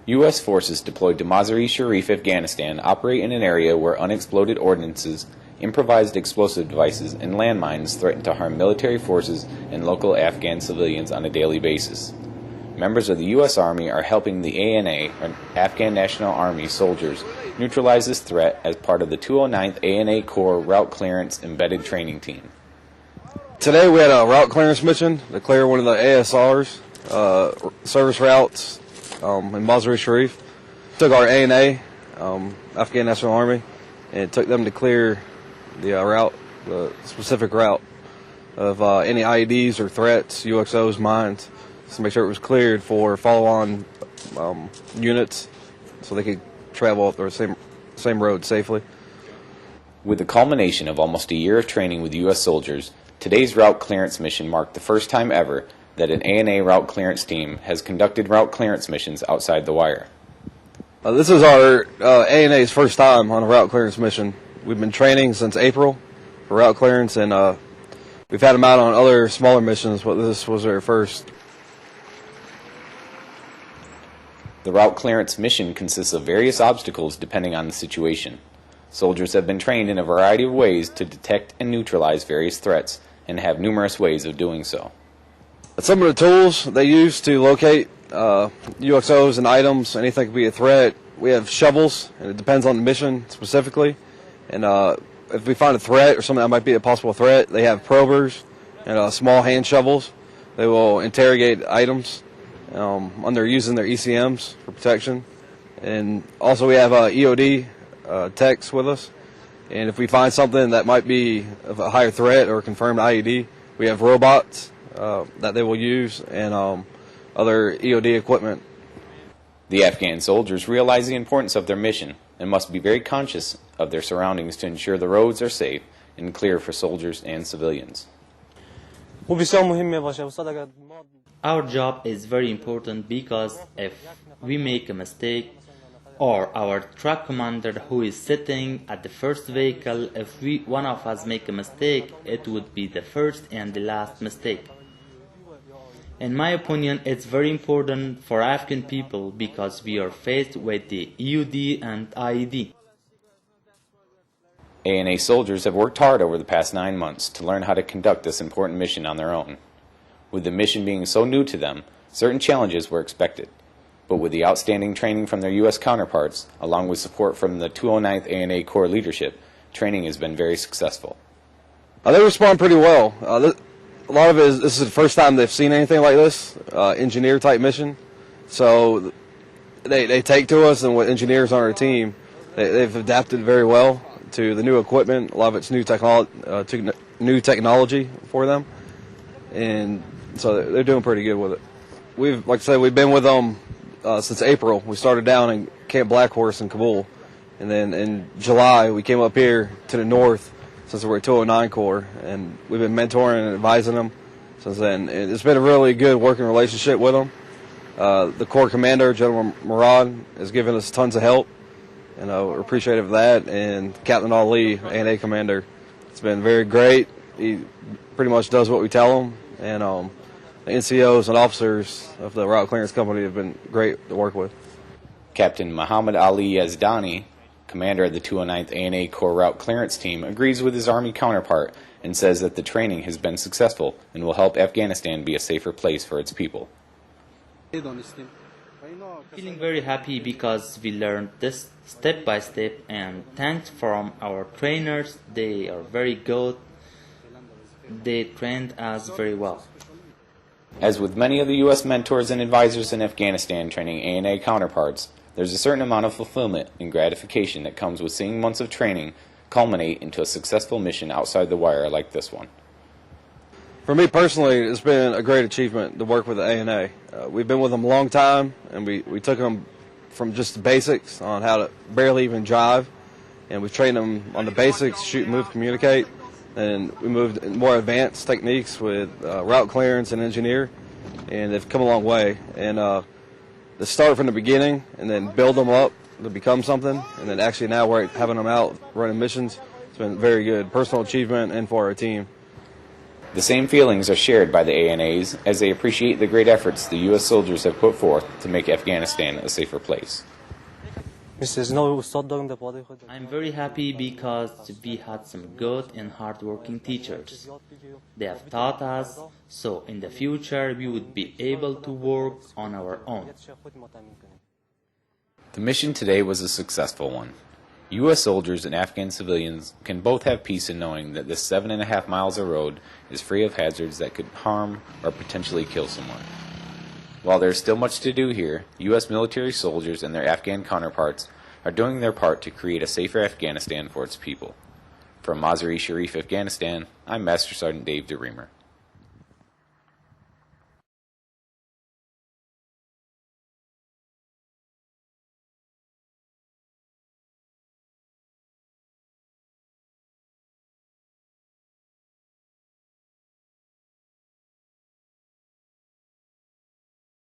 U.S. forces deployed to Mazir-E-Sharif, Afghanistan, operate in an area where unexploded ordnances, improvised explosive devices, and landmines threaten to harm military forces and local Afghan civilians on a daily basis. Members of the U.S. Army are helping the ANA, or Afghan National Army, soldiers neutralize this threat as part of the 209th ANA Corps Route Clearance Embedded Training Team. Today we had a route clearance mission to clear one of the ASRs, service routes in Mazir-E-Sharif. Took our ANA, Afghan National Army, and took them to clear the route, the specific route of any IEDs or threats, UXOs, mines, to make sure it was cleared for follow-on units so they could travel up the same road safely. With the culmination of almost a year of training with U.S. soldiers, today's route clearance mission marked the first time ever that an ANA route clearance team has conducted route clearance missions outside the wire. This is our ANA's first time on a route clearance mission. We've been training since April for route clearance, and we've had them out on other smaller missions, but this was our first. The route clearance mission consists of various obstacles depending on the situation. Soldiers have been trained in a variety of ways to detect and neutralize various threats and have numerous ways of doing so. Some of the tools they use to locate UXOs and items, anything could be a threat. We have shovels, and it depends on the mission specifically. And if we find a threat or something that might be a possible threat, they have probers and small hand shovels. They will interrogate items under using their ECMs for protection. And also we have EOD techs with us. And if we find something that might be of a higher threat or confirmed IED, we have robots that they will use and other EOD equipment. The Afghan soldiers realize the importance of their mission and must be very conscious of their surroundings to ensure the roads are safe and clear for soldiers and civilians. Our job is very important because if we make a mistake, or our truck commander who is sitting at the first vehicle, if one of us make a mistake, it would be the first and the last mistake. In my opinion, it's very important for Afghan people because we are faced with the EOD and IED. ANA soldiers have worked hard over the past 9 months to learn how to conduct this important mission on their own. With the mission being so new to them, certain challenges were expected. But with the outstanding training from their U.S. counterparts, along with support from the 209th ANA Corps leadership, training has been very successful. They respond pretty well. A lot of it is, this is the first time they've seen anything like this, engineer-type mission. So they take to us, and with engineers on our team, they've adapted very well to the new equipment. A lot of it's new technology for them, and so they're doing pretty good with it. Like I said, we've been with them since April. We started down in Camp Black Horse in Kabul, and then in July we came up here to the north since we're at 209 Corps, and we've been mentoring and advising them since then. And it's been a really good working relationship with them. The Corps Commander, General Murad, has given us tons of help, and we're appreciative of that. And Captain Ali, ANA Commander, it's been very great. He pretty much does what we tell him, and the NCOs and officers of the Route Clearance Company have been great to work with. Captain Muhammad Ali Yazdani, commander of the 209th ANA Corps Route Clearance Team, agrees with his Army counterpart and says that the training has been successful and will help Afghanistan be a safer place for its people. Feeling very happy because we learned this step by step, and thanks from our trainers. They are very good. They trained us very well. As with many of the U.S. mentors and advisors in Afghanistan training ANA counterparts, there's a certain amount of fulfillment and gratification that comes with seeing months of training culminate into a successful mission outside the wire like this one. For me personally, it's been a great achievement to work with the ANA. We've been with them a long time, and we took them from just the basics on how to barely even drive, and we trained them on the basics, shoot, move, communicate, and we moved in more advanced techniques with route clearance and engineer, and they've come a long way. And to start from the beginning and then build them up to become something, and then actually now we're having them out running missions, it's been very good, personal achievement and for our team. The same feelings are shared by the ANAs as they appreciate the great efforts the U.S. soldiers have put forth to make Afghanistan a safer place. I'm very happy because we had some good and hardworking teachers. They have taught us, so in the future we would be able to work on our own. The mission today was a successful one. U.S. soldiers and Afghan civilians can both have peace in knowing that this 7.5 miles of road is free of hazards that could harm or potentially kill someone. While there is still much to do here, U.S. military soldiers and their Afghan counterparts are doing their part to create a safer Afghanistan for its people. From Mazir-E-Sharif, Afghanistan, I'm Master Sergeant Dave DeRemer.